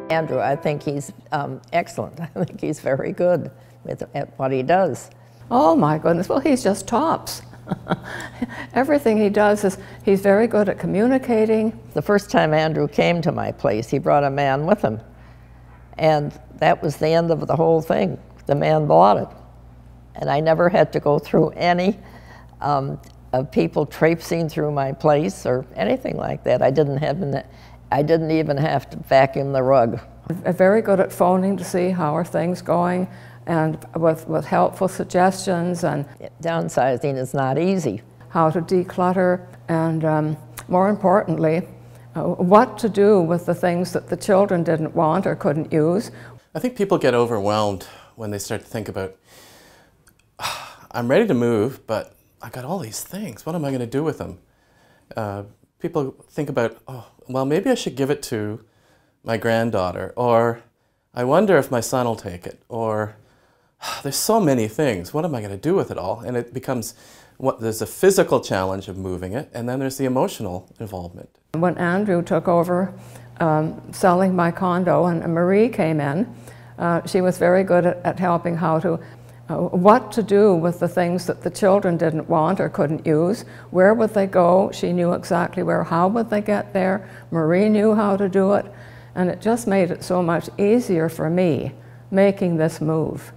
Andrew, I think he's excellent. I think he's very good at what he does. Oh my goodness, well he's just tops. Everything he does is, he's very good at communicating. The first time Andrew came to my place, he brought a man with him. And that was the end of the whole thing. The man bought it. And I never had to go through any of people traipsing through my place or anything like that. I didn't even have to vacuum the rug. Very good at phoning to see how are things going, and with helpful suggestions. And downsizing is not easy. How to declutter, and more importantly, what to do with the things that the children didn't want or couldn't use. I think people get overwhelmed when they start to think about, I'm ready to move, but I got all these things. What am I going to do with them? People think about, oh, well, maybe I should give it to my granddaughter, or I wonder if my son will take it, or there's so many things. What am I going to do with it all? And it becomes, there's a physical challenge of moving it, and then there's the emotional involvement. When Andrew took over selling my condo and Marie came in, she was very good at helping how to, what to do with the things that the children didn't want or couldn't use. Where would they go? She knew exactly where. How would they get there? Marie knew how to do it. And it just made it so much easier for me making this move.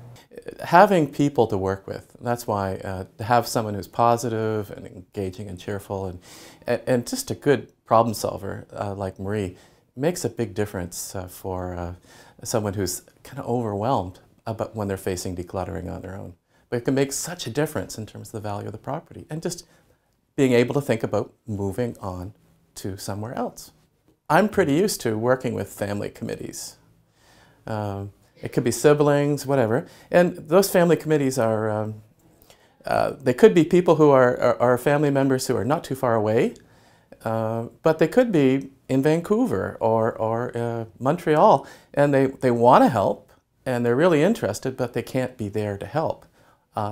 Having people to work with, that's why to have someone who's positive and engaging and cheerful and just a good problem solver like Marie makes a big difference for someone who's kind of overwhelmed about when they're facing decluttering on their own. But it can make such a difference in terms of the value of the property and just being able to think about moving on to somewhere else. I'm pretty used to working with family committees. It could be siblings, whatever. And those family committees are, they could be people who are family members who are not too far away, but they could be in Vancouver or Montreal, and they want to help, and they're really interested, but they can't be there to help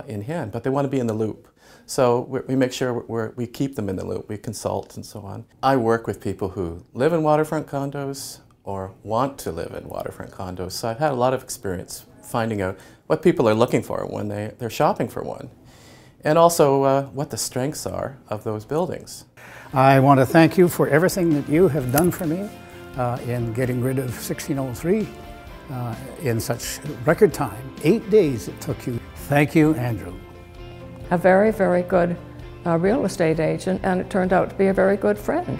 in hand, but they want to be in the loop. So we make sure we keep them in the loop, we consult and so on. I work with people who live in waterfront condos or want to live in waterfront condos, so I've had a lot of experience finding out what people are looking for when they're shopping for one, and also what the strengths are of those buildings. I want to thank you for everything that you have done for me in getting rid of 1603 in such record time. 8 days it took you. Thank you, Andrew. A very, very good real estate agent, and it turned out to be a very good friend.